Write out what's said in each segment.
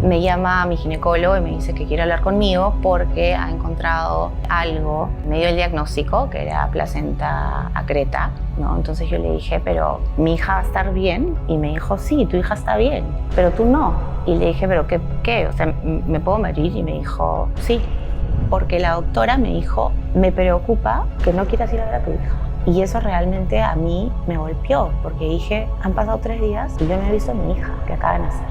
Me llama mi ginecólogo y me dice que quiere hablar conmigo porque ha encontrado algo. Me dio el diagnóstico, que era placenta acreta, ¿no? Entonces yo le dije, pero ¿mi hija va a estar bien? Y me dijo, sí, tu hija está bien, pero tú no. Y le dije, ¿pero qué? O sea, ¿me puedo morir? Y me dijo, sí, porque la doctora me dijo, me preocupa que no quieras ir a ver a tu hija. Y eso realmente a mí me golpeó, porque dije, han pasado 3 días y yo no he visto a mi hija, que acaba de nacer.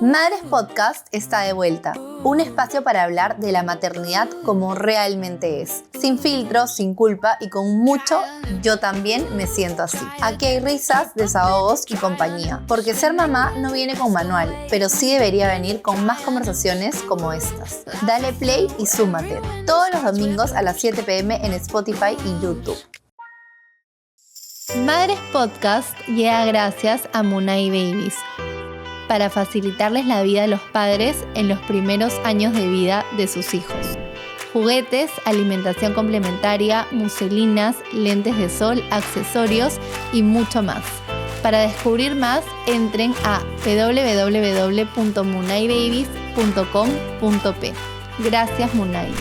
Madres Podcast está de vuelta, un espacio para hablar de la maternidad como realmente es, sin filtros, sin culpa y con mucho yo también me siento así. Aquí hay risas, desahogos y compañía, porque ser mamá no viene con manual, pero sí debería venir con más conversaciones como estas. Dale play y súmate, todos los domingos a las 7 p.m. en Spotify y YouTube. Madres Podcast llega gracias a Munay Babies, para facilitarles la vida a los padres en los primeros años de vida de sus hijos. Juguetes, alimentación complementaria, muselinas, lentes de sol, accesorios y mucho más. Para descubrir más, entren a www.munaybabies.com.p. Gracias, Munay.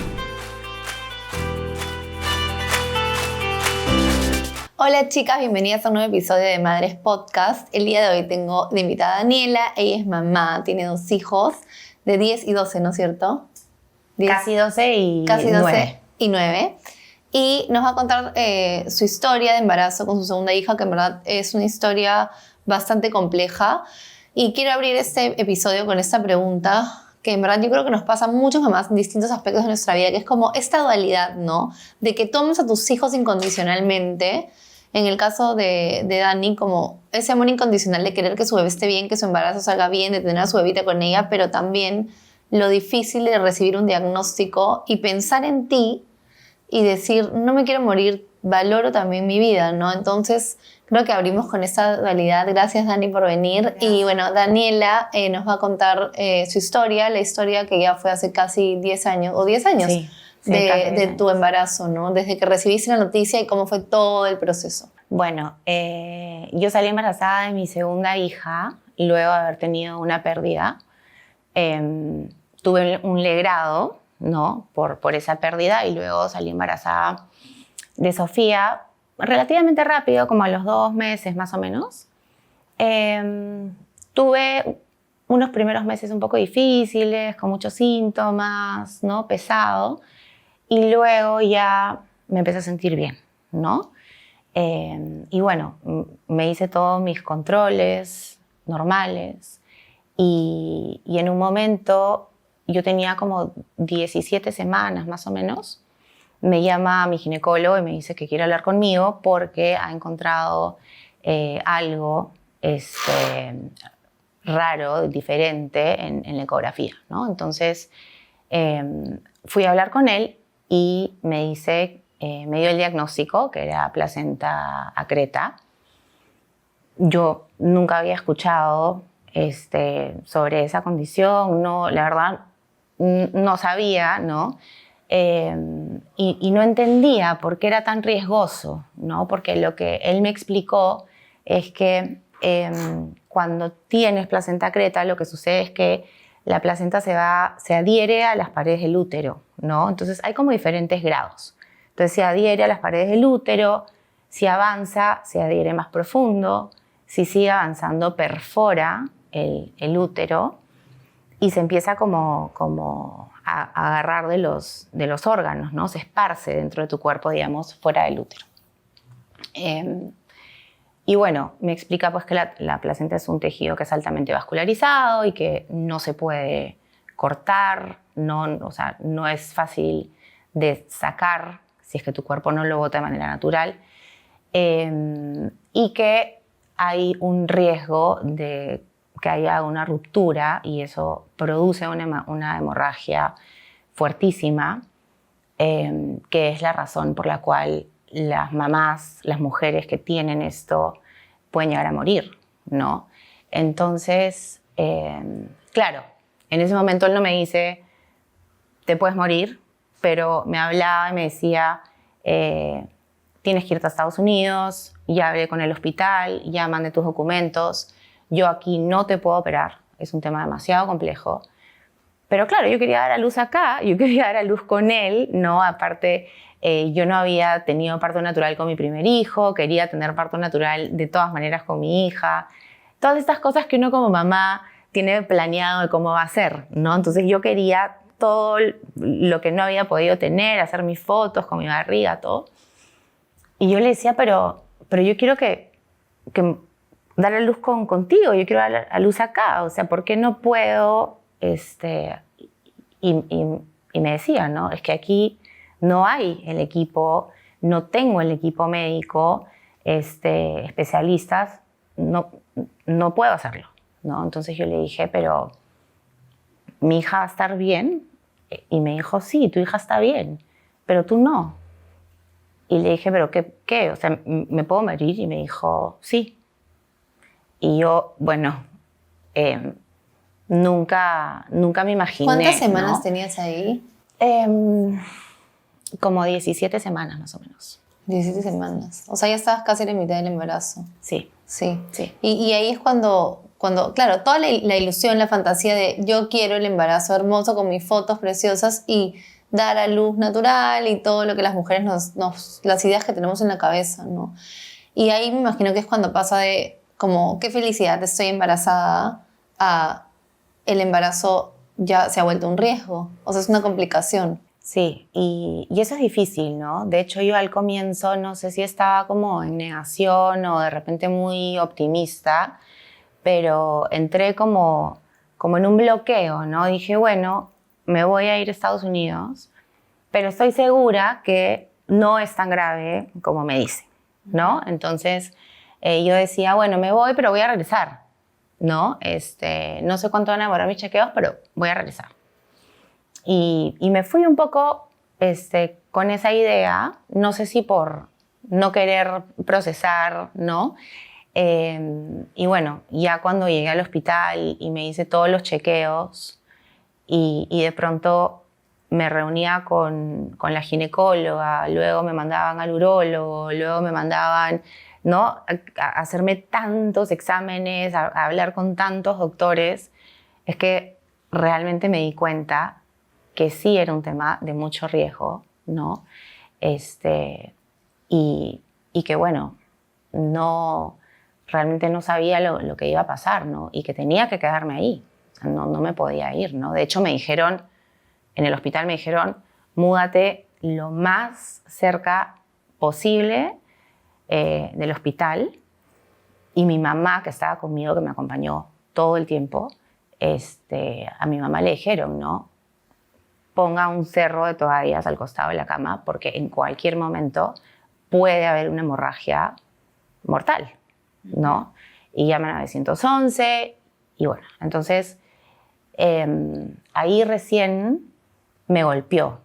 Hola chicas, bienvenidas a un nuevo episodio de Madres Podcast. El día de hoy tengo de invitada a Daniela. Ella es mamá, tiene 2 hijos de 10 y 12, ¿no es cierto? Casi 12 y Casi 12 9. y 9. Y nos va a contar su historia de embarazo con su segunda hija, que en verdad es una historia bastante compleja. Y quiero abrir este episodio con esta pregunta, que en verdad yo creo que nos pasa a muchas mamás en distintos aspectos de nuestra vida, que es como esta dualidad, ¿no? De que tomes a tus hijos incondicionalmente. En el caso de Dani, como ese amor incondicional de querer que su bebé esté bien, que su embarazo salga bien, de tener a su bebita con ella, pero también lo difícil de recibir un diagnóstico y pensar en ti y decir, no me quiero morir, valoro también mi vida, ¿no? Entonces, creo que abrimos con esta dualidad. Gracias, Dani, por venir. Gracias. Y bueno, Daniela nos va a contar su historia, la historia que ya fue hace casi 10 años, o 10 años. Sí. De tu embarazo, ¿no? Desde que recibiste la noticia y cómo fue todo el proceso. Bueno, yo salí embarazada de mi segunda hija luego de haber tenido una pérdida. Tuve un legrado, ¿no? por esa pérdida, y luego salí embarazada de Sofía relativamente rápido, como a los 2 meses más o menos. Tuve unos primeros meses un poco difíciles, con muchos síntomas, ¿no? Pesado. Y luego ya me empecé a sentir bien, ¿no? Y bueno, me hice todos mis controles normales y en un momento, yo tenía como 17 semanas más o menos, me llama mi ginecólogo y me dice que quiere hablar conmigo porque ha encontrado algo raro, diferente en la ecografía, ¿no? Entonces fui a hablar con él y me dio el diagnóstico, que era placenta acreta. Yo nunca había escuchado sobre esa condición, no, la verdad no sabía, ¿no? Y no entendía por qué era tan riesgoso, ¿no? Porque lo que él me explicó es que cuando tienes placenta acreta, lo que sucede es que la placenta se adhiere a las paredes del útero, ¿no? Entonces hay como diferentes grados. Entonces se adhiere a las paredes del útero, si avanza, se adhiere más profundo, si sigue avanzando, perfora el útero y se empieza como a agarrar de los órganos, ¿no? Se esparce dentro de tu cuerpo, digamos, fuera del útero. Y bueno, me explica pues que la placenta es un tejido que es altamente vascularizado y que no se puede cortar, o sea, no es fácil de sacar si es que tu cuerpo no lo bota de manera natural, y que hay un riesgo de que haya una ruptura y eso produce una hemorragia fuertísima, que es la razón por la cual las mamás, las mujeres que tienen esto pueden llegar a morir, ¿no? Entonces, claro, en ese momento él no me dice, te puedes morir, pero me hablaba y me decía, tienes que irte a Estados Unidos, ya hablé con el hospital, ya mandé tus documentos, yo aquí no te puedo operar, es un tema demasiado complejo. Pero claro, yo quería dar a luz acá, yo quería dar a luz con él, ¿no? Aparte, yo no había tenido parto natural con mi primer hijo, quería tener parto natural de todas maneras con mi hija. Todas estas cosas que uno como mamá tiene planeado de cómo va a ser, ¿no? Entonces yo quería todo lo que no había podido tener, hacer mis fotos con mi barriga, todo. Y yo le decía, pero yo quiero que dar a luz contigo, yo quiero dar a luz acá, o sea, ¿por qué no puedo? Y me decía, ¿no? Es que aquí no hay el equipo, no tengo el equipo médico, especialistas, no puedo hacerlo, ¿no? Entonces yo le dije, pero ¿mi hija va a estar bien? Y me dijo, sí, tu hija está bien, pero tú no. Y le dije, ¿pero qué? O sea, ¿me puedo morir? Y me dijo, sí. Y yo, bueno, nunca me imaginé. ¿Cuántas semanas ¿no? tenías ahí? Como 17 semanas más o menos. 17 semanas. O sea, ya estabas casi en la mitad del embarazo. Sí. Sí. Sí. Y ahí es cuando, claro, toda la ilusión, la fantasía de yo quiero el embarazo hermoso con mis fotos preciosas y dar a luz natural y todo lo que las mujeres las ideas que tenemos en la cabeza, ¿no? Y ahí me imagino que es cuando pasa de como, qué felicidad, estoy embarazada, a el embarazo ya se ha vuelto un riesgo. O sea, es una complicación. Sí, y eso es difícil, ¿no? De hecho, yo al comienzo no sé si estaba como en negación o de repente muy optimista, pero entré como en un bloqueo, ¿no? Dije, bueno, me voy a ir a Estados Unidos, pero estoy segura que no es tan grave como me dicen, ¿no? Entonces, yo decía, bueno, me voy, pero voy a regresar, ¿no? No sé cuánto van a demorar mis chequeos, pero voy a regresar. Y me fui un poco con esa idea, no sé si por no querer procesar, ¿no? Y bueno, ya cuando llegué al hospital y me hice todos los chequeos y de pronto me reunía con la ginecóloga, luego me mandaban al urólogo, luego me mandaban, ¿no? a hacerme tantos exámenes, a hablar con tantos doctores, es que realmente me di cuenta que sí era un tema de mucho riesgo, ¿no? Y que bueno, realmente no sabía lo que iba a pasar, ¿no? Y que tenía que quedarme ahí, no me podía ir, ¿no? De hecho, en el hospital me dijeron, múdate lo más cerca posible del hospital. Y mi mamá, que estaba conmigo, que me acompañó todo el tiempo, a mi mamá le dijeron, ¿no? Ponga un cerro de toallas al costado de la cama porque en cualquier momento puede haber una hemorragia mortal, ¿no? Y llaman a 911 y bueno, entonces ahí recién me golpeó,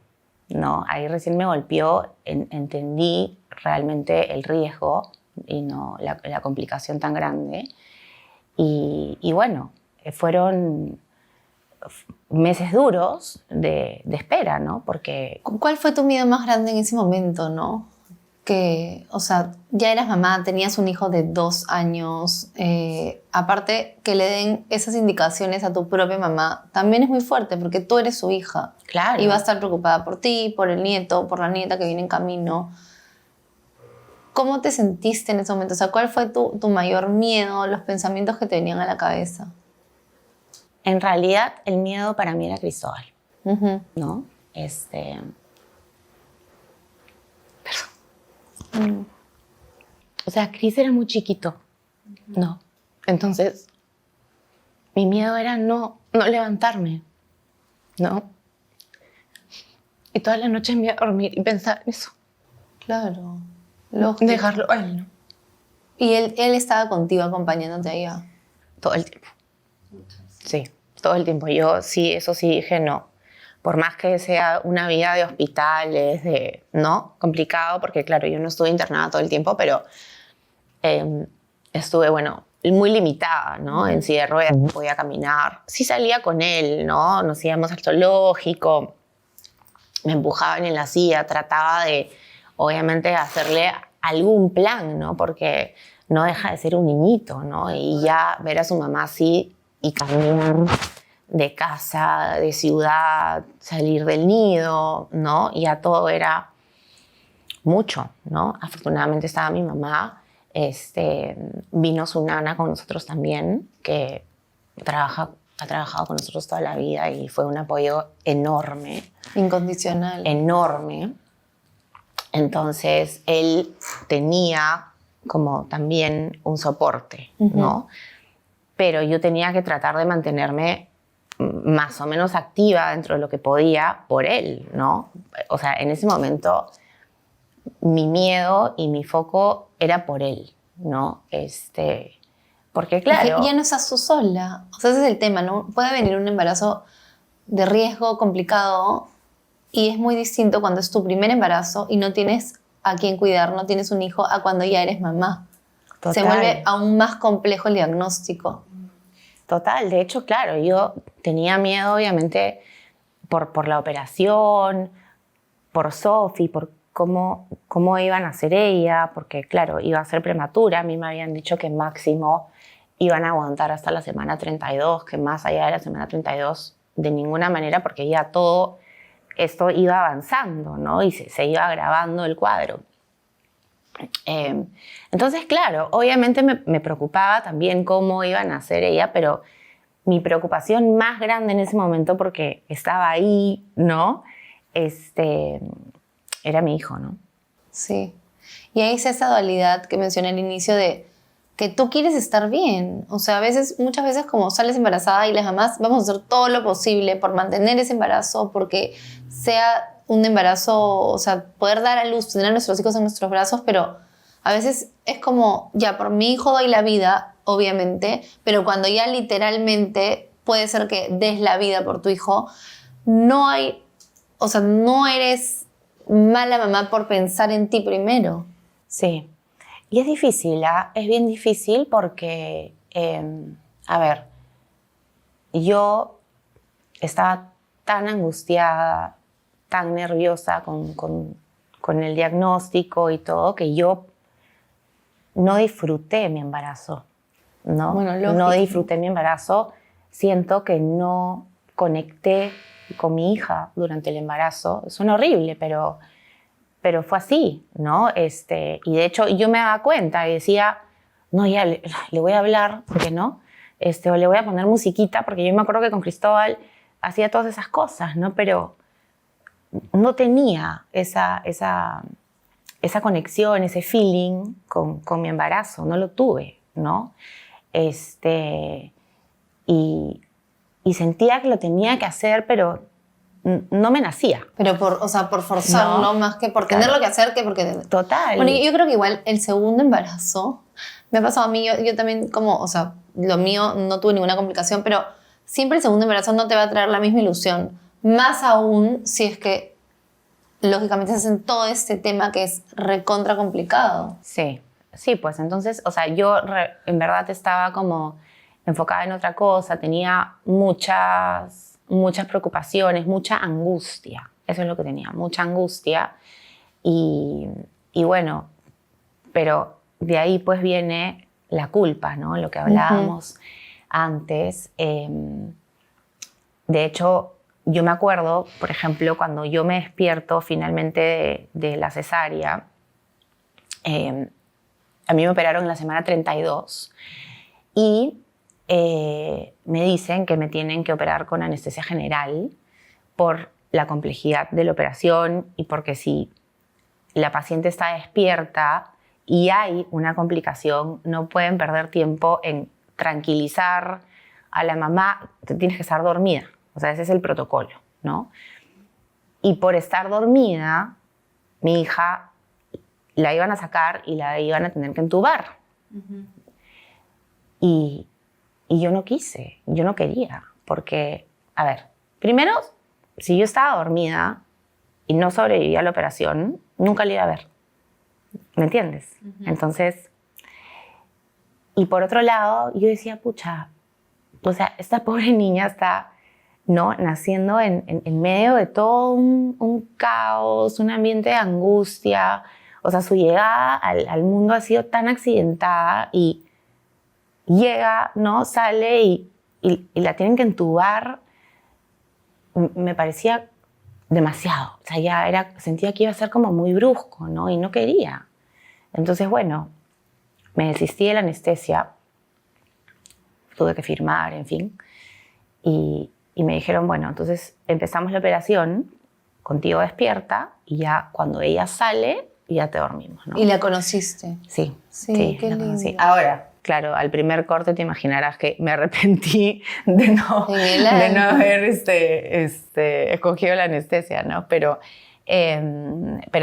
¿no? Ahí recién me golpeó, entendí realmente el riesgo y no la complicación tan grande. Y bueno, fueron meses duros de espera, ¿no? Porque... ¿Cuál fue tu miedo más grande en ese momento, no? Que, o sea, ya eras mamá, tenías un hijo de 2 años, aparte que le den esas indicaciones a tu propia mamá, también es muy fuerte porque tú eres su hija. Claro. Y va a estar preocupada por ti, por el nieto, por la nieta que viene en camino. ¿Cómo te sentiste en ese momento? O sea, ¿cuál fue tu mayor miedo, los pensamientos que te venían a la cabeza? En realidad, el miedo para mí era Cristóbal, ¿no? Perdón. O sea, Cris era muy chiquito, ¿no? Entonces, mi miedo era no levantarme, ¿no? Y toda la noche me iba a dormir y pensar en eso. Claro. Dejarlo a él, ¿no? ¿Y él estaba contigo acompañándote allá? Todo el tiempo. Sí, todo el tiempo. Yo sí, eso sí dije no. Por más que sea una vida de hospitales, ¿no? Complicado, porque claro, yo no estuve internada todo el tiempo, pero estuve, bueno, muy limitada, ¿no? En silla de ruedas, no podía caminar. Sí salía con él, ¿no? Nos íbamos al zoológico, me empujaban en la silla, trataba de, obviamente, hacerle algún plan, ¿no? Porque no deja de ser un niñito, ¿no? Y ya ver a su mamá así y cambiar de casa, de ciudad, salir del nido, ¿no? Ya todo era mucho, ¿no? Afortunadamente estaba mi mamá, vino su nana con nosotros también, que ha trabajado con nosotros toda la vida y fue un apoyo enorme. Incondicional. Enorme. Entonces, él tenía como también un soporte, ¿no? Pero yo tenía que tratar de mantenerme más o menos activa dentro de lo que podía por él, ¿no? O sea, en ese momento mi miedo y mi foco era por él, ¿no? Porque claro... Y ya no estás tú sola. O sea, ese es el tema, ¿no? Puede venir un embarazo de riesgo complicado y es muy distinto cuando es tu primer embarazo y no tienes a quién cuidar, no tienes un hijo, a cuando ya eres mamá. Total. Se vuelve aún más complejo el diagnóstico. Total, de hecho, claro, yo tenía miedo, obviamente, por la operación, por Sofi, por cómo iban a ser ella, porque, claro, iba a ser prematura. A mí me habían dicho que máximo iban a aguantar hasta la semana 32, que más allá de la semana 32, de ninguna manera, porque ya todo esto iba avanzando, ¿no? Y se iba agravando el cuadro. Entonces, claro, obviamente me preocupaba también cómo iban a ser ella, pero mi preocupación más grande en ese momento, porque estaba ahí, ¿no? Era mi hijo, ¿no? Sí. Y ahí es esa dualidad que mencioné al inicio de que tú quieres estar bien. O sea, muchas veces como sales embarazada y las mamás vamos a hacer todo lo posible por mantener ese embarazo, porque sea un embarazo, o sea, poder dar a luz, tener a nuestros hijos en nuestros brazos, pero a veces es como, ya, por mi hijo doy la vida, obviamente, pero cuando ya literalmente puede ser que des la vida por tu hijo, no hay, o sea, no eres mala mamá por pensar en ti primero. Sí. Y es difícil, ¿ah? Es bien difícil porque, a ver, yo estaba tan angustiada, tan nerviosa con el diagnóstico y todo, que yo no disfruté mi embarazo, ¿no? Bueno, lógico. No disfruté mi embarazo. Siento que no conecté con mi hija durante el embarazo. Suena horrible, pero fue así, ¿no? Y de hecho yo me daba cuenta y decía, no, ya le voy a hablar, ¿por qué no? O le voy a poner musiquita, porque yo me acuerdo que con Cristóbal hacía todas esas cosas, ¿no? Pero no tenía esa conexión, ese feeling con mi embarazo, no lo tuve, ¿no? Y sentía que lo tenía que hacer, pero no me nacía. Pero por forzar, ¿no? Más que por tenerlo que hacer que porque... Total. Bueno, yo creo que igual el segundo embarazo me ha pasado a mí, yo también como, o sea, lo mío no tuve ninguna complicación, pero siempre el segundo embarazo no te va a traer la misma ilusión. Más aún si es que lógicamente se hacen todo este tema que es recontra complicado. Sí, pues entonces, o sea, yo en verdad estaba como enfocada en otra cosa, tenía muchas preocupaciones, mucha angustia. Eso es lo que tenía, mucha angustia. Y bueno, pero de ahí pues viene la culpa, ¿no? Lo que hablábamos antes. De hecho, yo me acuerdo, por ejemplo, cuando yo me despierto finalmente de la cesárea, a mí me operaron en la semana 32 y me dicen que me tienen que operar con anestesia general por la complejidad de la operación y porque si la paciente está despierta y hay una complicación, no pueden perder tiempo en tranquilizar a la mamá, tienes que estar dormida. O sea, ese es el protocolo, ¿no? Y por estar dormida, mi hija la iban a sacar y la iban a tener que entubar. Y yo no quise, yo no quería, porque, a ver, primero, si yo estaba dormida y no sobrevivía a la operación, nunca la iba a ver. ¿Me entiendes? Entonces, y por otro lado, yo decía, pucha, o sea, esta pobre niña está, ¿no?, naciendo en medio de todo un caos, un ambiente de angustia. O sea, su llegada al mundo ha sido tan accidentada y llega, ¿no?, sale y y la tienen que entubar, me parecía demasiado. O sea, sentía que iba a ser como muy brusco, ¿no? Y no quería. Entonces, bueno, me desistí de la anestesia, tuve que firmar, en fin, y me dijeron, bueno, entonces empezamos la operación, contigo despierta, y ya cuando ella sale, ya te dormimos, ¿no? ¿Y la conociste? Sí, qué la lindo. conocí. Ahora, claro, al primer corte te imaginarás que me arrepentí de no haber escogido la anestesia, ¿no? Pero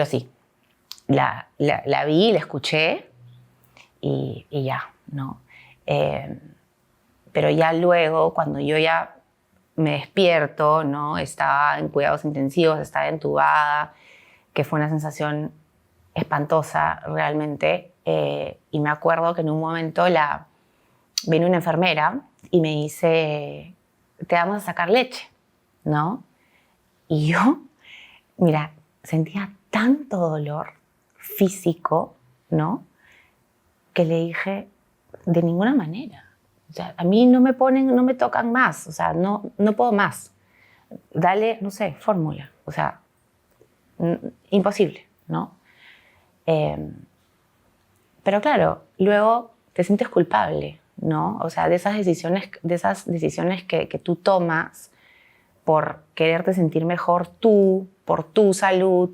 sí, la vi, la escuché y ya, ¿no? Pero ya luego, cuando yo ya me despierto, ¿no? Estaba en cuidados intensivos, estaba entubada, que fue una sensación espantosa realmente. Y me acuerdo que en un momento vino una enfermera y me dice, te vamos a sacar leche, ¿no? Y yo, mira, sentía tanto dolor físico, ¿no? Que le dije, de ninguna manera. O sea, a mí no me tocan más, o sea, no puedo más. Dale, no sé, fórmula. O sea, imposible, ¿no? Pero claro, luego te sientes culpable, ¿no? O sea, de esas decisiones que tú tomas por quererte sentir mejor tú, por tu salud,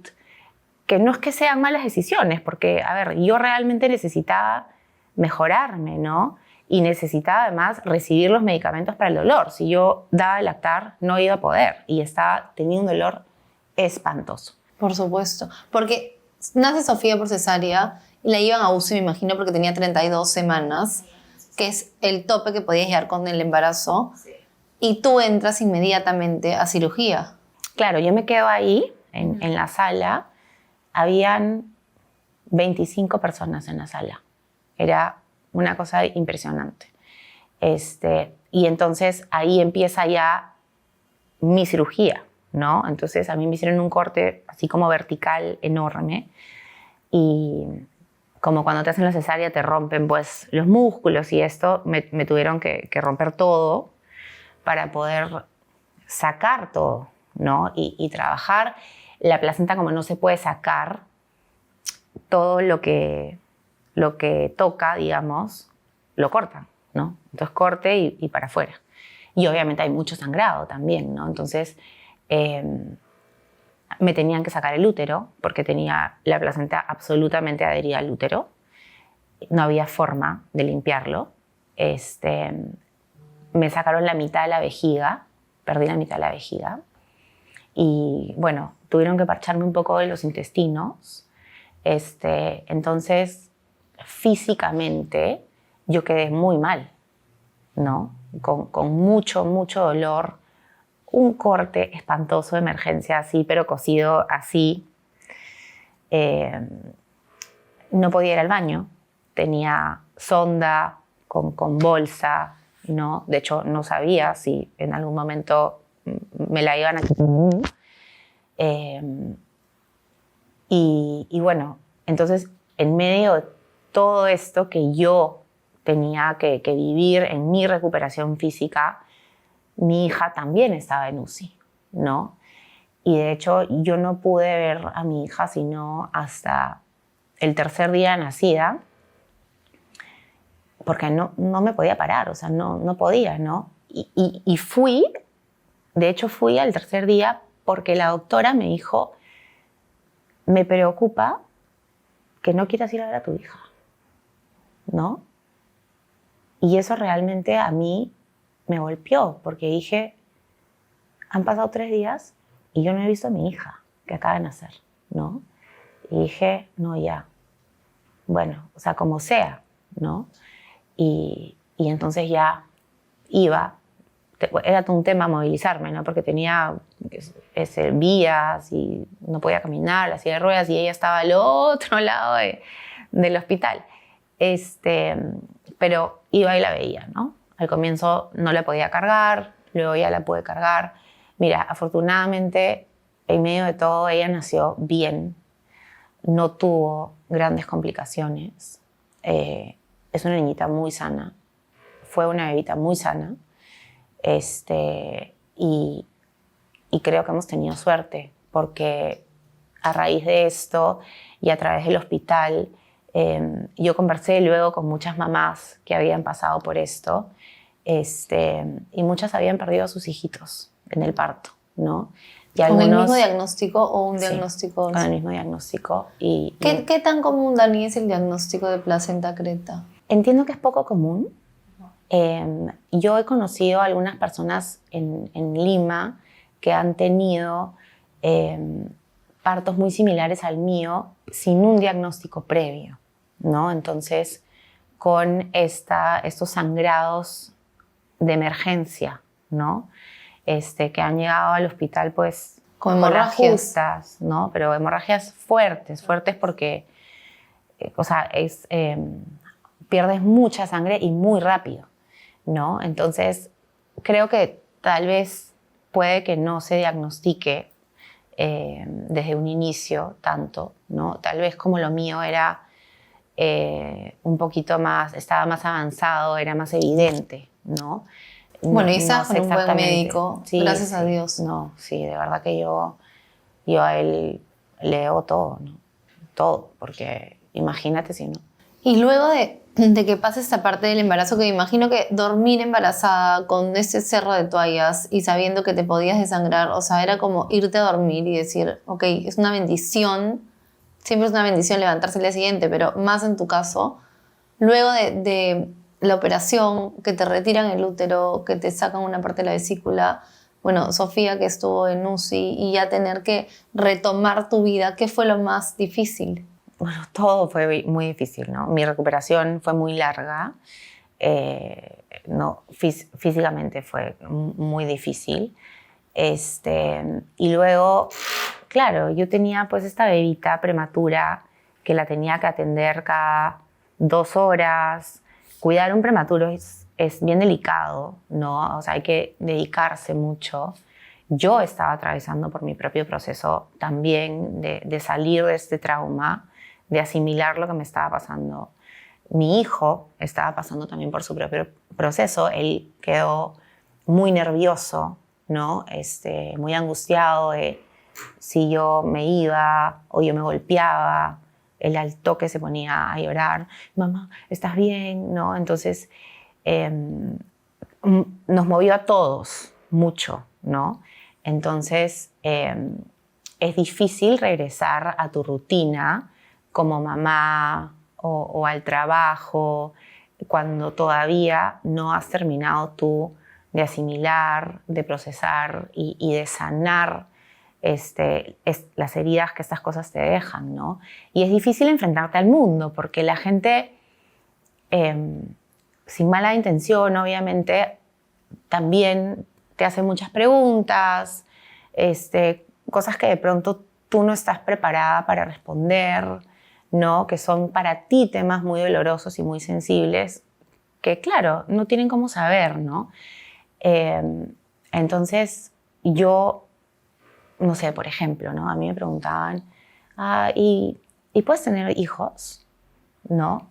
que no es que sean malas decisiones, porque, a ver, yo realmente necesitaba mejorarme, ¿no? Y necesitaba además recibir los medicamentos para el dolor. Si yo daba de lactar, no iba a poder y tenía un dolor espantoso. Por supuesto, porque nace Sofía por cesárea y la llevan a UCI, me imagino, porque tenía 32 semanas, que es el tope que podías llegar con el embarazo, sí. Y tú entras inmediatamente a cirugía. Claro, yo me quedo ahí, en la sala. Habían 25 personas en la sala. Era una cosa impresionante. Y entonces ahí empieza ya mi cirugía, ¿no? Entonces a mí me hicieron un corte así como vertical enorme y como cuando te hacen la cesárea te rompen pues los músculos y esto, me tuvieron que romper todo para poder sacar todo, ¿no? Y trabajar. La placenta, como no se puede sacar, todo lo que toca, digamos, lo cortan, ¿no? Entonces corte y para afuera. Y obviamente hay mucho sangrado también, ¿no? Entonces me tenían que sacar el útero porque tenía la placenta absolutamente adherida al útero. No había forma de limpiarlo. Me sacaron la mitad de la vejiga, perdí la mitad de la vejiga. Y bueno, tuvieron que parcharme un poco de los intestinos. Entonces, físicamente, yo quedé muy mal, ¿no? Con mucho dolor, un corte espantoso de emergencia así, pero cosido así. No podía ir al baño, tenía sonda con bolsa, ¿no? De hecho, no sabía si en algún momento me la iban a quitar. Y bueno, entonces, en medio de todo esto que yo tenía que vivir en mi recuperación física, mi hija también estaba en UCI, ¿no? Y de hecho, yo no pude ver a mi hija sino hasta el tercer día de nacida, porque no me podía parar, o sea, no podía, ¿no? Y de hecho fui al tercer día porque la doctora me dijo, me preocupa que no quieras ir a ver a tu hija, ¿no? Y eso realmente a mí me golpeó, porque dije, han pasado 3 días y yo no he visto a mi hija, que acaba de nacer, ¿no? Y dije, no, ya, bueno, o sea, como sea, ¿no? Y entonces ya iba, era todo un tema movilizarme, ¿no? Porque tenía vías y no podía caminar, la silla de ruedas, y ella estaba al otro lado del hospital. Pero iba y la veía, ¿no? Al comienzo no la podía cargar, luego ya la pude cargar. Mira, afortunadamente, en medio de todo, ella nació bien, no tuvo grandes complicaciones. Es una niñita muy sana, fue una bebita muy sana. Y creo que hemos tenido suerte, porque a raíz de esto y a través del hospital, yo conversé luego con muchas mamás que habían pasado por esto, y muchas habían perdido a sus hijitos en el parto, ¿no? Y ¿Con el algunos, mismo diagnóstico o un sí, diagnóstico? con el mismo diagnóstico. ¿Qué tan común, Dani, es el diagnóstico de placenta creta? Entiendo que es poco común. Yo he conocido a algunas personas en Lima que han tenido partos muy similares al mío sin un diagnóstico previo, ¿no? Entonces, con estos sangrados de emergencia, ¿no? Que han llegado al hospital, pues, Con las hemorragias. justas, ¿no? Pero hemorragias fuertes porque, pierdes mucha sangre y muy rápido, ¿no? Entonces, creo que tal vez puede que no se diagnostique desde un inicio tanto, ¿no? Tal vez como lo mío era un poquito más, estaba más avanzado, era más evidente, ¿no? Bueno, y estás sé con un buen exactamente. médico, Sí, gracias a sí. Dios. No, sí, de verdad que yo a él le debo todo, ¿no? Todo, porque imagínate si no. Y luego de que pase esta parte del embarazo, que me imagino que dormir embarazada con ese cerro de toallas y sabiendo que te podías desangrar, o sea, era como irte a dormir y decir, ok, es una bendición, siempre es una bendición levantarse el día siguiente, pero más en tu caso, luego de la operación, que te retiran el útero, que te sacan una parte de la vesícula, bueno, Sofía que estuvo en UCI y ya tener que retomar tu vida, ¿qué fue lo más difícil? Bueno, todo fue muy difícil, ¿no? Mi recuperación fue muy larga, no, físicamente fue muy difícil. Y luego, claro, yo tenía pues esta bebita prematura que la tenía que atender cada 2 horas. Cuidar un prematuro es bien delicado, ¿no? O sea, hay que dedicarse mucho. Yo estaba atravesando por mi propio proceso también de salir de este trauma, de asimilar lo que me estaba pasando. Mi hijo estaba pasando también por su propio proceso. Él quedó muy nervioso, ¿no? Muy angustiado de si yo me iba o yo me golpeaba. Él al toque se ponía a llorar. Mamá, ¿estás bien? ¿No? Entonces, nos movió a todos mucho, ¿no? Entonces, es difícil regresar a tu rutina como mamá o al trabajo cuando todavía no has terminado tú de asimilar, de procesar y de sanar las heridas que estas cosas te dejan, ¿no? Y es difícil enfrentarte al mundo porque la gente, sin mala intención, obviamente, también te hace muchas preguntas, cosas que de pronto tú no estás preparada para responder, ¿no? Que son para ti temas muy dolorosos y muy sensibles, que claro, no tienen cómo saber, ¿no? Entonces, yo, no sé, por ejemplo, ¿no? A mí me preguntaban, ¿y puedes tener hijos? ¿No?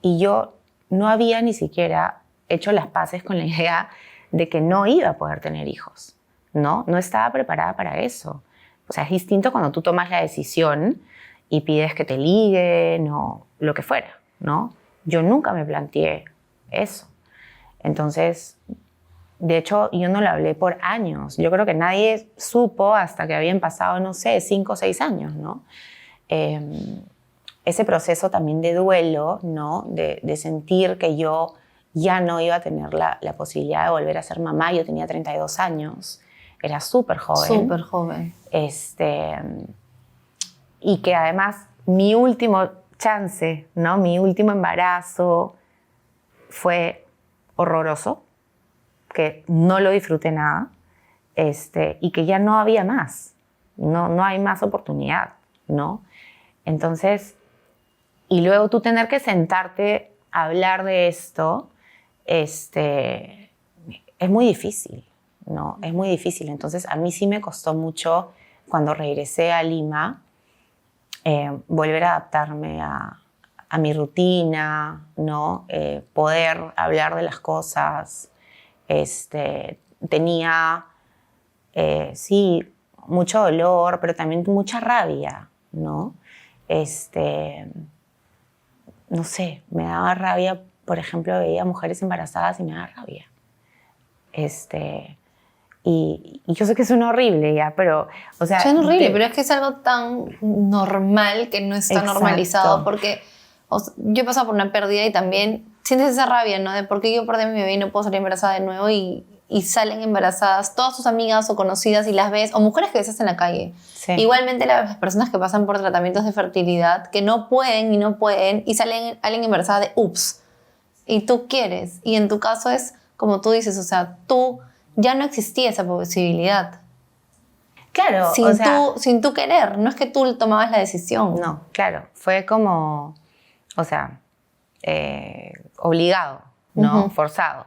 Y yo no había ni siquiera hecho las paces con la idea de que no iba a poder tener hijos, ¿no? No estaba preparada para eso. O sea, es distinto cuando tú tomas la decisión y pides que te liguen o lo que fuera, ¿no? Yo nunca me planteé eso. Entonces, de hecho, yo no lo hablé por años. Yo creo que nadie supo hasta que habían pasado, no sé, 5 o 6 años, ¿no? Ese proceso también de duelo, ¿no? De sentir que yo ya no iba a tener la posibilidad de volver a ser mamá. Yo tenía 32 años, era súper joven. Súper joven. Y que además mi último chance, ¿no? Mi último embarazo fue horroroso, que no lo disfruté nada, y que ya no había más, no hay más oportunidad, ¿no? Entonces, y luego tú tener que sentarte a hablar de esto, es muy difícil, ¿no? Es muy difícil. Entonces, a mí sí me costó mucho cuando regresé a Lima, volver a adaptarme a mi rutina, ¿no? Poder hablar de las cosas, Tenía, sí, mucho dolor, pero también mucha rabia, ¿no? No sé, me daba rabia, por ejemplo, veía mujeres embarazadas y me daba rabia. Y yo sé que suena horrible ya, pero, o sea... Suena horrible, pero es que es algo tan normal que no está normalizado, porque yo he pasado por una pérdida y también sientes esa rabia, ¿no? De por qué yo perdí a mi bebé y no puedo salir embarazada de nuevo y salen embarazadas todas tus amigas o conocidas y las ves, o mujeres que ves en la calle. Sí. Igualmente las personas que pasan por tratamientos de fertilidad que no pueden y salen alguien embarazada de ups, y tú quieres, y en tu caso es como tú dices, o sea, tú ya no existía esa posibilidad. Claro, Sin tú querer, no es que tú tomabas la decisión. No, claro, fue como, o sea, obligado, ¿no? Forzado.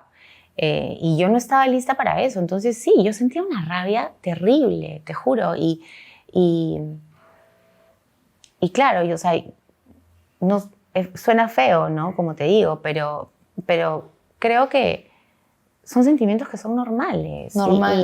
Y yo no estaba lista para eso, entonces sí, yo sentía una rabia terrible, te juro. Y claro, o sea, no, suena feo, ¿no? Como te digo, pero creo que son sentimientos que son normales.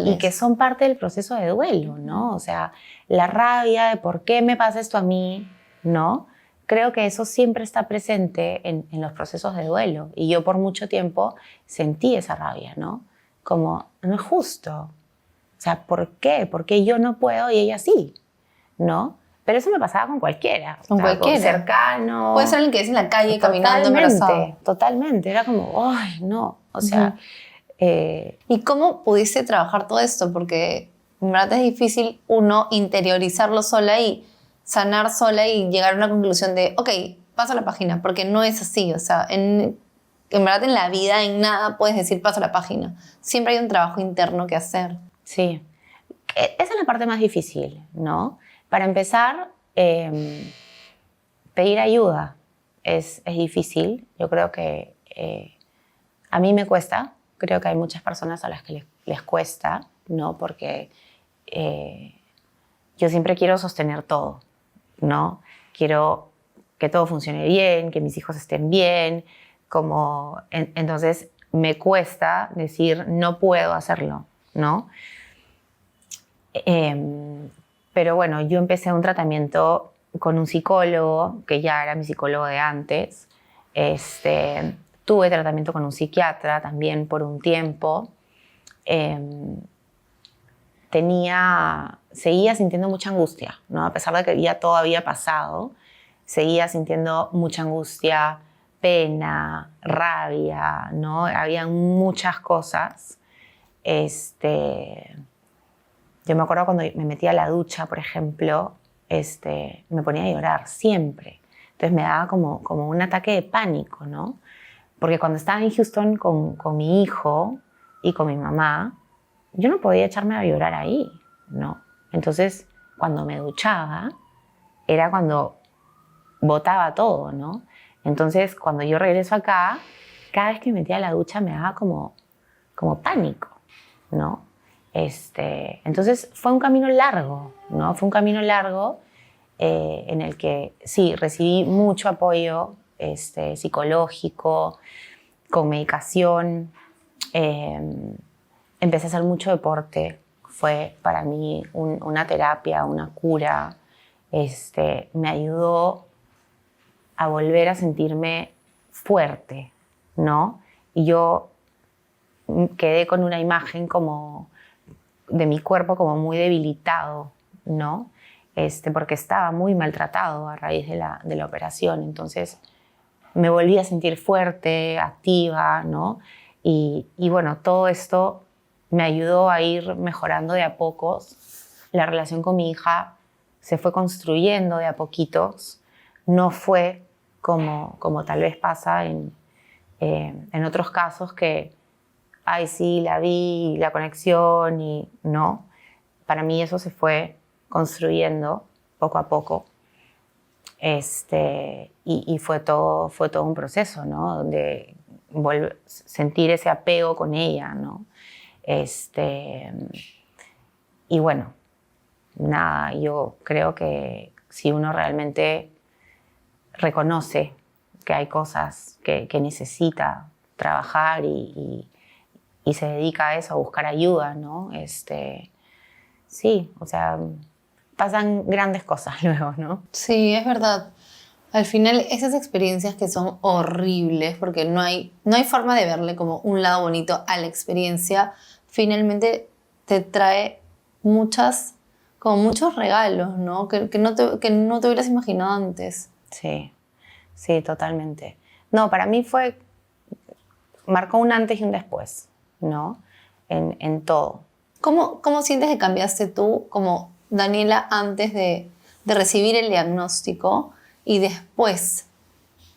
Y que son parte del proceso de duelo, ¿no? O sea, la rabia de por qué me pasa esto a mí, ¿no? Creo que eso siempre está presente en los procesos de duelo. Y yo por mucho tiempo sentí esa rabia, ¿no? Como, no es justo. O sea, ¿por qué? ¿Por qué yo no puedo y ella sí? ¿No? Pero eso me pasaba con cualquiera. Con cualquiera. Con cercano. Puede ser alguien que es en la calle caminando embarazado. Totalmente. Era como, ay, no. O sea... ¿Y cómo pudiste trabajar todo esto? Porque en verdad es difícil uno interiorizarlo sola y sanar sola y llegar a una conclusión de, ok, paso la página, porque no es así. O sea, en verdad en la vida, en nada puedes decir paso la página. Siempre hay un trabajo interno que hacer. Sí. Esa es la parte más difícil, ¿no? Para empezar, pedir ayuda es difícil. Yo creo que a mí me cuesta. Creo que hay muchas personas a las que les cuesta, ¿no? Porque yo siempre quiero sostener todo, ¿no? Quiero que todo funcione bien, que mis hijos estén bien, entonces me cuesta decir no puedo hacerlo, ¿no? Pero bueno, yo empecé un tratamiento con un psicólogo, que ya era mi psicólogo de antes. Tuve tratamiento con un psiquiatra también por un tiempo. Seguía sintiendo mucha angustia, ¿no? A pesar de que ya todo había pasado, seguía sintiendo mucha angustia, pena, rabia, ¿no? Había muchas cosas. Yo me acuerdo cuando me metía a la ducha, por ejemplo, me ponía a llorar siempre. Entonces me daba como un ataque de pánico, ¿no? Porque cuando estaba en Houston con mi hijo y con mi mamá, yo no podía echarme a llorar ahí, ¿no? Entonces, cuando me duchaba, era cuando botaba todo, ¿no? Entonces, cuando yo regreso acá, cada vez que me metía a la ducha me daba como pánico, ¿no? Entonces, fue un camino largo, ¿no? Fue un camino largo en el que, sí, recibí mucho apoyo psicológico, con medicación. Empecé a hacer mucho deporte. Fue para mí una terapia, una cura. Me ayudó a volver a sentirme fuerte, ¿no? Y yo quedé con una imagen de mi cuerpo como muy debilitado, ¿no? Porque estaba muy maltratado a raíz de la operación. Entonces me volví a sentir fuerte, activa, ¿no? Y bueno, todo esto me ayudó a ir mejorando de a pocos. La relación con mi hija se fue construyendo de a poquitos. No fue como tal vez pasa en otros casos que, ay, sí, la vi, la conexión, y no. Para mí eso se fue construyendo poco a poco. Y fue todo un proceso, ¿no? Donde sentir ese apego con ella, ¿no? Y bueno, nada, yo creo que si uno realmente reconoce que hay cosas que necesita trabajar y y se dedica a eso, a buscar ayuda, ¿no? Sí, o sea, pasan grandes cosas luego, ¿no? Sí, es verdad. Al final, esas experiencias que son horribles, porque no hay forma de verle como un lado bonito a la experiencia, finalmente te trae como muchos regalos, ¿no? Que no te hubieras imaginado antes. Sí, sí, totalmente. No, para mí marcó un antes y un después, ¿no? En todo. ¿Cómo sientes que cambiaste tú como Daniela antes de recibir el diagnóstico y después?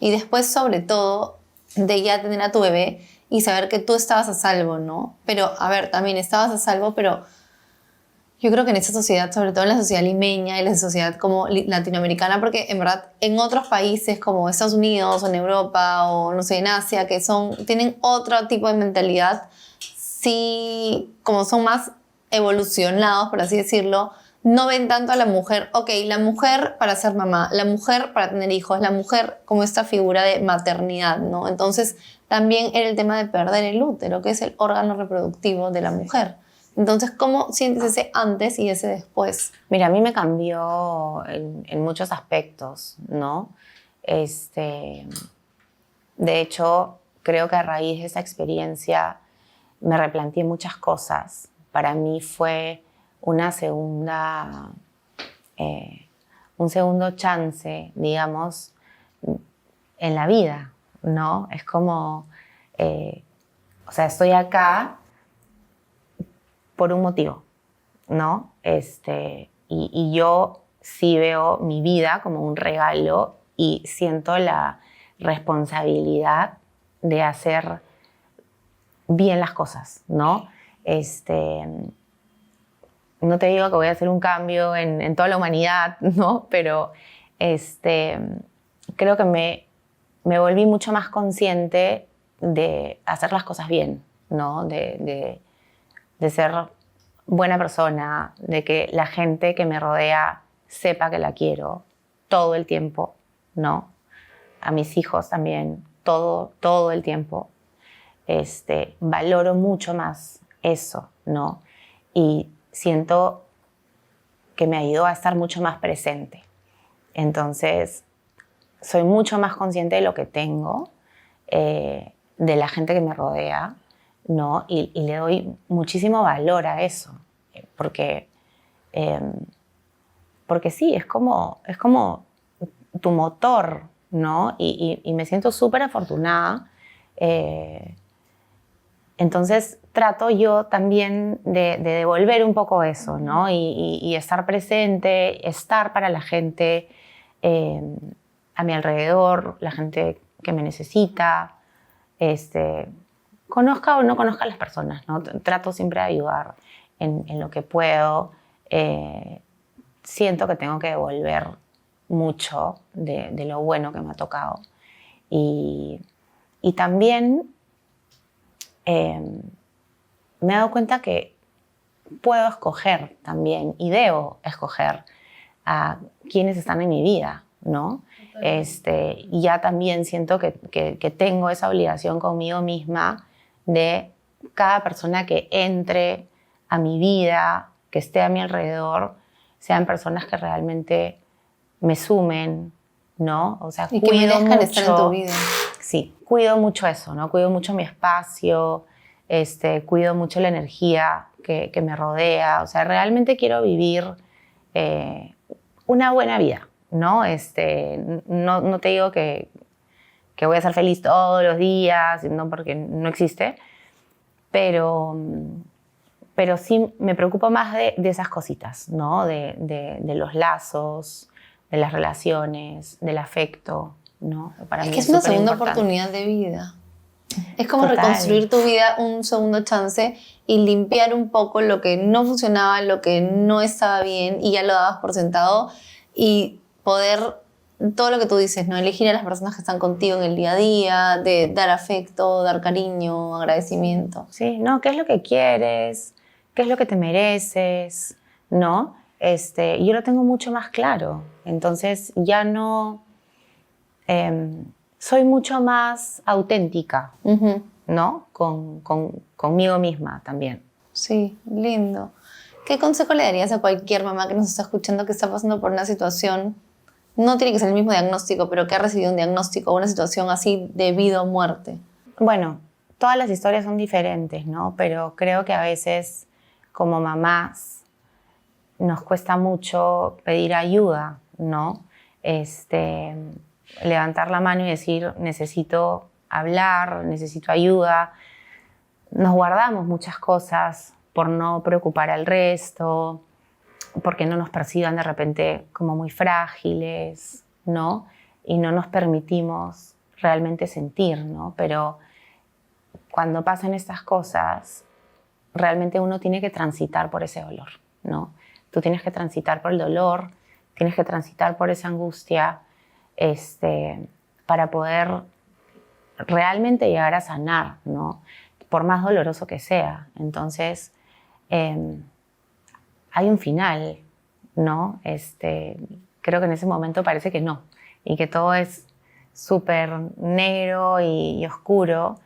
Y después, sobre todo, de ya tener a tu bebé y saber que tú estabas a salvo, ¿no? Pero, a ver, también estabas a salvo, pero yo creo que en esta sociedad, sobre todo en la sociedad limeña y la sociedad como latinoamericana, porque en verdad en otros países como Estados Unidos o en Europa o no sé, en Asia, tienen otro tipo de mentalidad, sí, como son más evolucionados, por así decirlo, no ven tanto a la mujer, ok, la mujer para ser mamá, la mujer para tener hijos, la mujer como esta figura de maternidad, ¿no? Entonces también era el tema de perder el útero, que es el órgano reproductivo de la mujer. Entonces, ¿cómo sientes ese antes y ese después? Mira, a mí me cambió en muchos aspectos, ¿no? De hecho, creo que a raíz de esa experiencia me replanteé muchas cosas. Para mí fue una un segundo chance, digamos, en la vida, ¿no? Es como, o sea, estoy acá por un motivo, ¿no? Y yo sí veo mi vida como un regalo y siento la responsabilidad de hacer bien las cosas, ¿no? No te digo que voy a hacer un cambio en toda la humanidad, ¿no? Pero creo que me volví mucho más consciente de hacer las cosas bien, ¿no? De ser buena persona, de que la gente que me rodea sepa que la quiero todo el tiempo, ¿no? A mis hijos también, todo el tiempo. Valoro mucho más eso, ¿no? Y siento que me ayudó a estar mucho más presente. Entonces, soy mucho más consciente de lo que tengo, de la gente que me rodea, ¿no? Y le doy muchísimo valor a eso, porque sí, es como tu motor, ¿no? Y me siento súper afortunada. Entonces trato yo también de devolver un poco eso, ¿no? Y estar presente, estar para la gente a mi alrededor, la gente que me necesita, conozca o no conozca a las personas, ¿no? Trato siempre de ayudar en lo que puedo. Siento que tengo que devolver mucho de lo bueno que me ha tocado. Y también me he dado cuenta que puedo escoger también y debo escoger a quienes están en mi vida, ¿no? Y ya también siento que tengo esa obligación conmigo misma de cada persona que entre a mi vida, que esté a mi alrededor, sean personas que realmente me sumen, ¿no? O sea, y que merezcan estar en tu vida. Sí, cuido mucho eso, ¿no? Cuido mucho mi espacio, cuido mucho la energía que me rodea. O sea, realmente quiero vivir una buena vida, ¿no? No te digo que voy a ser feliz todos los días, no, porque no existe, pero sí me preocupo más de esas cositas, ¿no? De los lazos, de las relaciones, del afecto, ¿no? Para Es mí que es una segunda superimportante. oportunidad de vida. Es como Total. reconstruir tu vida, un segundo chance y limpiar un poco lo que no funcionaba, lo que no estaba bien y ya lo dabas por sentado y poder, todo lo que tú dices, ¿no? Elegir a las personas que están contigo en el día a día, de dar afecto, dar cariño, agradecimiento. Sí, ¿no? ¿Qué es lo que quieres? ¿Qué es lo que te mereces? ¿No? Yo lo tengo mucho más claro. Entonces ya no... soy mucho más auténtica, Uh-huh. ¿no? Conmigo misma también. Sí, lindo. ¿Qué consejo le darías a cualquier mamá que nos está escuchando que está pasando por una situación, no tiene que ser el mismo diagnóstico, pero que ha recibido un diagnóstico o una situación así de vida o muerte? Bueno, todas las historias son diferentes, ¿no? Pero creo que a veces como mamás nos cuesta mucho pedir ayuda, ¿no? Levantar la mano y decir, necesito hablar, necesito ayuda. Nos guardamos muchas cosas por no preocupar al resto, porque no nos perciban de repente como muy frágiles, ¿no? Y no nos permitimos realmente sentir, ¿no? Pero cuando pasan estas cosas, realmente uno tiene que transitar por ese dolor, ¿no? Tú tienes que transitar por el dolor, tienes que transitar por esa angustia, para poder realmente llegar a sanar, ¿no? Por más doloroso que sea. Entonces, hay un final, ¿no? Creo que en ese momento parece que no, y que todo es súper negro y oscuro,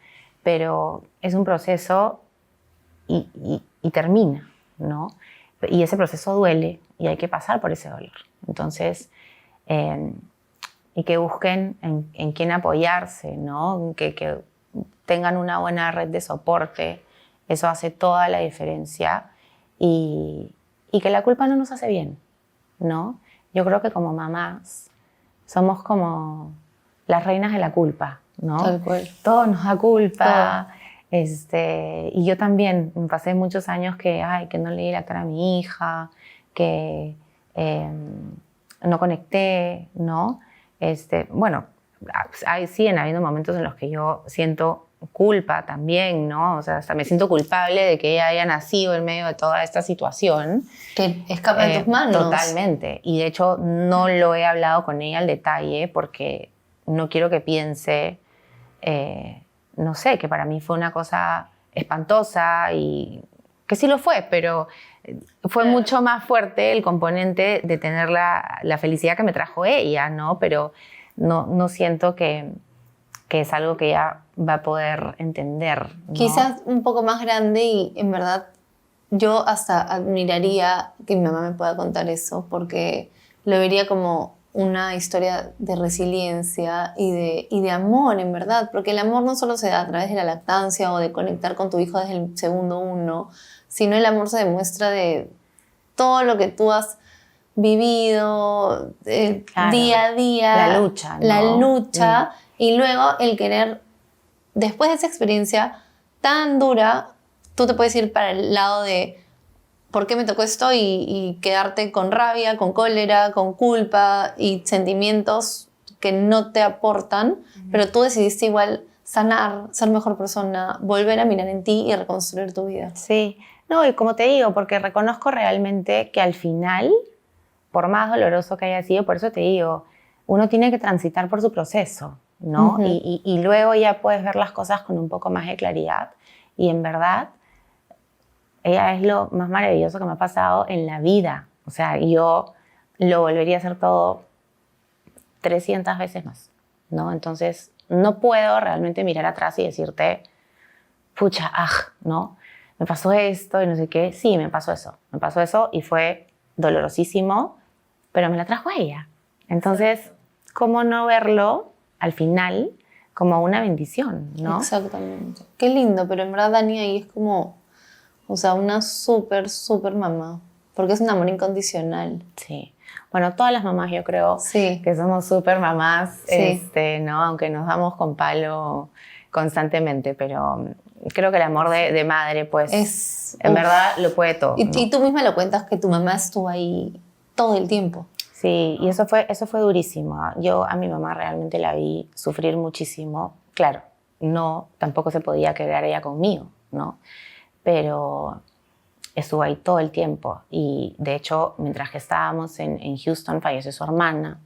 pero es un proceso y termina, ¿no? Y ese proceso duele y hay que pasar por ese dolor. Entonces, y que busquen en quién apoyarse, ¿no? Que tengan una buena red de soporte. Eso hace toda la diferencia. Y que la culpa no nos hace bien, ¿no? Yo creo que como mamás somos como las reinas de la culpa, ¿no? Tal cual. Todo nos da culpa. Todo. Y yo también me pasé muchos años que no le di la cara a mi hija, que no conecté, ¿no? Bueno, siguen habiendo momentos en los que yo siento culpa también, ¿no? O sea, hasta me siento culpable de que ella haya nacido en medio de toda esta situación. Que escapa de tus manos. Totalmente. Y de hecho no lo he hablado con ella al detalle porque no quiero que piense, no sé, que para mí fue una cosa espantosa y que sí lo fue, pero fue mucho más fuerte el componente de tener la felicidad que me trajo ella, ¿no? Pero no siento que es algo que ella va a poder entender, ¿no? Quizás un poco más grande y en verdad yo hasta admiraría que mi mamá me pueda contar eso porque lo vería como una historia de resiliencia y de amor, en verdad, porque el amor no solo se da a través de la lactancia o de conectar con tu hijo desde el segundo uno, sino el amor se demuestra de todo lo que tú has vivido Claro, día a día. la lucha, ¿no? La lucha y luego el querer, después de esa experiencia tan dura, tú te puedes ir para el lado de ¿por qué me tocó esto? Y quedarte con rabia, con cólera, con culpa y sentimientos que no te aportan, pero tú decidiste igual sanar, ser mejor persona, volver a mirar en ti y reconstruir tu vida. Sí, no, y como te digo, porque reconozco realmente que al final, por más doloroso que haya sido, por eso te digo, uno tiene que transitar por su proceso, ¿no? Ujú. Y luego ya puedes ver las cosas con un poco más de claridad. Y en verdad, ella es lo más maravilloso que me ha pasado en la vida. O sea, yo lo volvería a hacer todo 300 veces más, ¿no? Entonces, no puedo realmente mirar atrás y decirte, pucha, ¿no? Me pasó esto y no sé qué. Sí, me pasó eso y fue dolorosísimo, pero me la trajo ella. Entonces, ¿cómo no verlo al final como una bendición, ¿no? Exactamente. Qué lindo, pero en verdad Dani ahí es como, o sea, una súper, súper mamá, porque es un amor incondicional. Sí. Bueno, todas las mamás yo creo Sí. que somos súper mamás, Sí. ¿no? Aunque nos damos con palo constantemente, pero creo que el amor de madre, pues, en verdad lo puede todo, ¿no? Y tú misma lo cuentas que tu mamá estuvo ahí todo el tiempo. Sí, y eso fue durísimo. Yo a mi mamá realmente la vi sufrir muchísimo. Claro, tampoco se podía quedar ella conmigo, ¿no? Pero estuvo ahí todo el tiempo. Y de hecho, mientras que estábamos en Houston, falleció su hermana.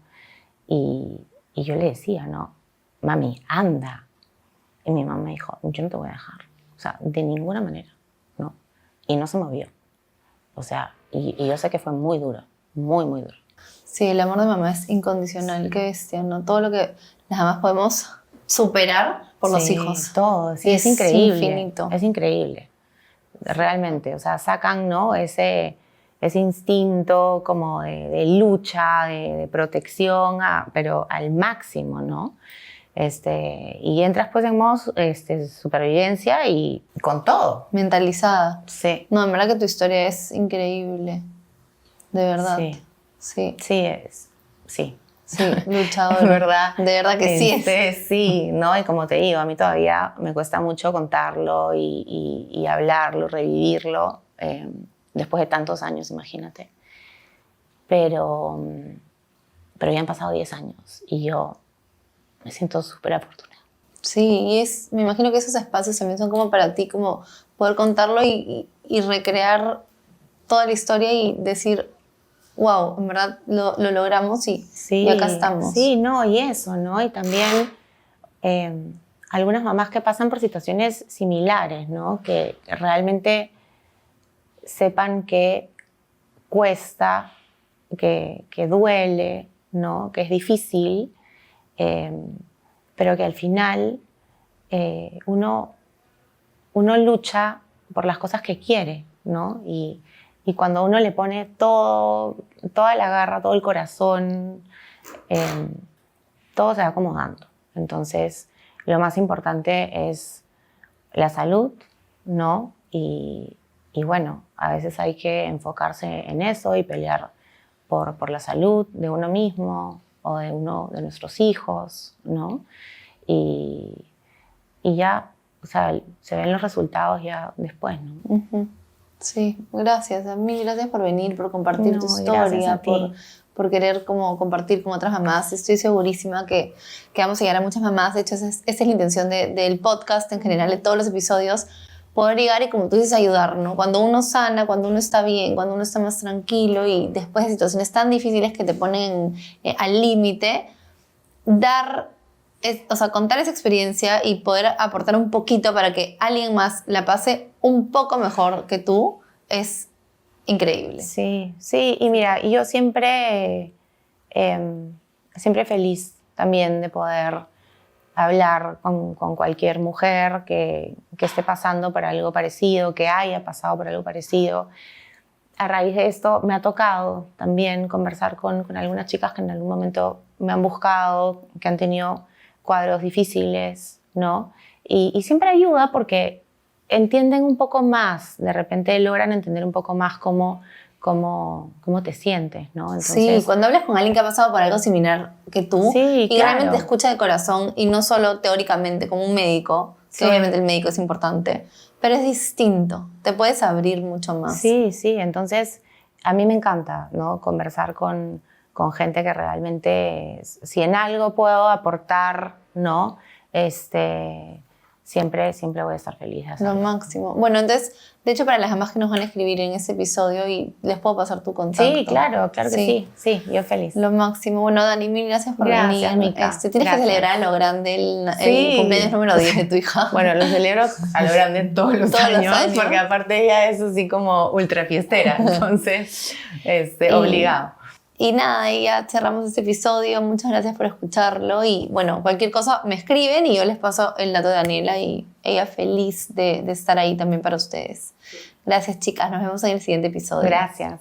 Y yo le decía, ¿no? Mami, anda. Y mi mamá me dijo, yo no te voy a dejar. O sea, de ninguna manera, ¿no? Y no se movió. O sea, y yo sé que fue muy duro, muy, muy duro. Sí, el amor de mamá es incondicional, qué bestia, ¿no? Todo lo que las mamás podemos superar por los hijos. Todo, sí, Y es increíble. infinito. Es increíble, realmente. O sea, sacan, ¿no? ese instinto como de lucha, de protección, pero al máximo, ¿no? Y entras pues en modo supervivencia y con todo. Mentalizada. Sí. No, en verdad que tu historia es increíble. De verdad. Sí. Sí. Sí. Sí, luchadora. Es verdad. De verdad que sí es. Sí, ¿no? Y como te digo, a mí todavía me cuesta mucho contarlo y hablarlo, revivirlo, después de tantos años, imagínate. Pero ya han pasado 10 años y yo me siento súper afortunada. Sí, y me imagino que esos espacios también son como para ti, como poder contarlo y recrear toda la historia y decir, wow, en verdad lo logramos y acá estamos. Sí, no, y eso, ¿no? Y también algunas mamás que pasan por situaciones similares, ¿no? Que realmente sepan que cuesta, que duele, ¿no? Que es difícil, pero que al final uno lucha por las cosas que quiere, ¿no? Y cuando uno le pone toda la garra, todo el corazón, todo se va acomodando. Entonces, lo más importante es la salud, ¿no? Y bueno, a veces hay que enfocarse en eso y pelear por la salud de uno mismo o de uno de nuestros hijos, ¿no? Y ya, o sea, se ven los resultados ya después, ¿no? Uh-huh. Sí, gracias a mí, gracias por venir, por compartir tu historia, por querer como compartir con otras mamás. Estoy segurísima que vamos a llegar a muchas mamás. De hecho, esa es la intención del podcast en general, de todos los episodios, poder llegar y, como tú dices, ayudar, ¿no? Cuando uno sana, cuando uno está bien, cuando uno está más tranquilo y después de situaciones tan difíciles que te ponen al límite, contar esa experiencia y poder aportar un poquito para que alguien más la pase un poco mejor que tú es increíble. Sí, y mira, yo siempre feliz también de poder hablar con cualquier mujer que esté pasando por algo parecido, que haya pasado por algo parecido. A raíz de esto me ha tocado también conversar con algunas chicas que en algún momento me han buscado, que han tenido cuadros difíciles, ¿no? Y siempre ayuda porque entienden un poco más, de repente logran entender un poco más cómo te sientes, ¿no? Entonces, sí, cuando hablas con alguien que ha pasado por algo similar que tú, sí, y claro, realmente escucha de corazón y no solo teóricamente como un médico, que sí, obviamente el médico es importante, pero es distinto, te puedes abrir mucho más. Sí, entonces a mí me encanta, ¿no? Conversar con gente que realmente, si en algo puedo aportar, ¿no? Siempre voy a estar feliz de hacerlo. Lo máximo. Bueno, entonces, de hecho, para las mamás que nos van a escribir en ese episodio, y les puedo pasar tu contacto. Sí, claro que sí, yo feliz. Lo máximo. Bueno, Dani, mil gracias por venir. Mica. Tienes que celebrar a lo grande el cumpleaños número 10 de tu hija. Bueno, lo celebro a lo grande todos los años, porque aparte ella es así como ultra fiestera, entonces, obligado. Y nada, ya cerramos este episodio. Muchas gracias por escucharlo. Y bueno, cualquier cosa me escriben y yo les paso el dato de Daniela y ella feliz de estar ahí también para ustedes. Gracias, chicas. Nos vemos en el siguiente episodio. Gracias.